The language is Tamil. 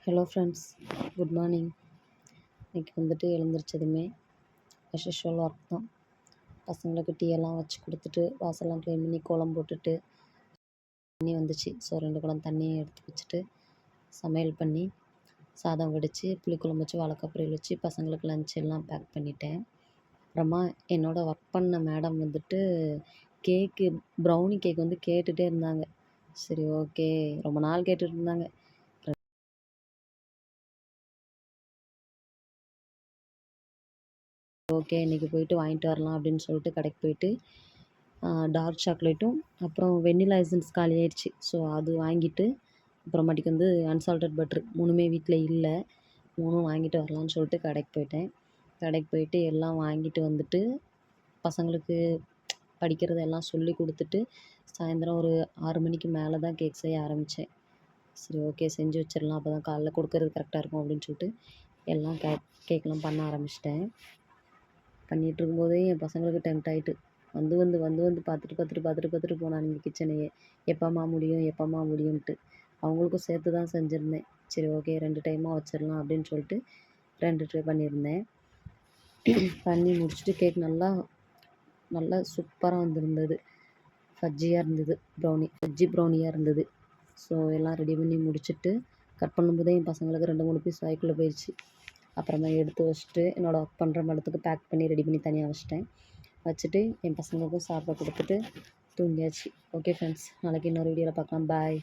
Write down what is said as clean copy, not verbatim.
Hello friends, good morning. இன்றைக்கி வந்துட்டு எழுந்திரிச்சதுமே அஸ் யூஷுவல் ஒர்க் தான். பசங்களுக்கு டீ எல்லாம் வச்சு கொடுத்துட்டு வாசல்லாம் க்ளீன் பண்ணி கோலம் போட்டுட்டு தண்ணி வந்துச்சு. ஸோ 2 குடம் தண்ணியை எடுத்து வச்சுட்டு சமையல் பண்ணி சாதம் வடித்து புளிக்குழம்பு வச்சு வாழைக்காய் பொரியல் வச்சு பசங்களுக்கு லஞ்ச் எல்லாம் பேக் பண்ணிட்டேன். அப்புறமா என்னோடய ஒர்க் பண்ண மேடம் வந்துட்டு ப்ரௌனி கேக் வந்து கேட்டுகிட்டே இருந்தாங்க. சரி, ஓகே, ரொம்ப நாள் கேட்டுட்டு இருந்தாங்க. ஓகே, இன்றைக்கி போயிட்டு வாங்கிட்டு வரலாம் அப்படின்னு சொல்லிட்டு கடைக்கு போயிட்டு டார்க் சாக்லேட்டும் அப்புறம் வெண்ணிலா எசன்ஸ் காலி ஆயிடுச்சு. ஸோ அது வாங்கிட்டு அப்புறமாட்டிக்கு வந்து அன்சால்டட் பட்ரு 3மே வீட்டில் இல்லை. 3ம் வாங்கிட்டு வரலான்னு சொல்லிட்டு கடைக்கு போயிட்டேன். கடைக்கு போயிட்டு எல்லாம் வாங்கிட்டு வந்துட்டு பசங்களுக்கு படிக்கிறது எல்லாம் சொல்லி கொடுத்துட்டு சாயந்தரம் ஒரு 6 மணிக்கு மேலே தான் கேக் செய்ய ஆரம்பித்தேன். சரி, ஓகே, செஞ்சு வச்சிடலாம், அப்போ தான் காலைல கொடுக்கறது கரெக்டாக இருக்கும் அப்படின்னு சொல்லிட்டு எல்லாம் கேக்லாம் பண்ண ஆரம்பிச்சிட்டேன். பண்ணிகிட்டு இருக்கும்போதே என் பசங்களுக்கு டெம்ட் ஆகிட்டு வந்து பார்த்துட்டு போனானுங்க கிச்சனையே. எப்போம்மா முடியும்ன்ட்டு. அவங்களுக்கும் சேர்த்து தான் செஞ்சுருந்தேன். சரி, ஓகே, 2 டைமாக வச்சிடலாம் அப்படின்னு சொல்லிட்டு 2 ட்ரை பண்ணியிருந்தேன். பண்ணி முடிச்சுட்டு கேக் நல்லா சூப்பராக வந்திருந்தது. ஃபஜ்ஜியாக இருந்தது. ஃபஜ்ஜி ப்ரௌனியாக இருந்தது. ஸோ எல்லாம் ரெடி பண்ணி முடிச்சுட்டு கட் பண்ணும்போதே என் பசங்களுக்கு 2-3 பீஸ் வாய்க்குள்ளே போயிடுச்சு. அப்புறமா எடுத்து வச்சுட்டு என்னோடய ஒர்க் பண்ணுற இடத்துக்கு பேக் பண்ணி ரெடி பண்ணி தனியாக வச்சுட்டு என் பசங்களுக்கும் சாப்பிட கொடுத்துட்டு தூங்கியாச்சு. ஓகே ஃப்ரெண்ட்ஸ், நாளைக்கு இன்னொரு வீடியோவில் பார்க்கலாம். பாய்.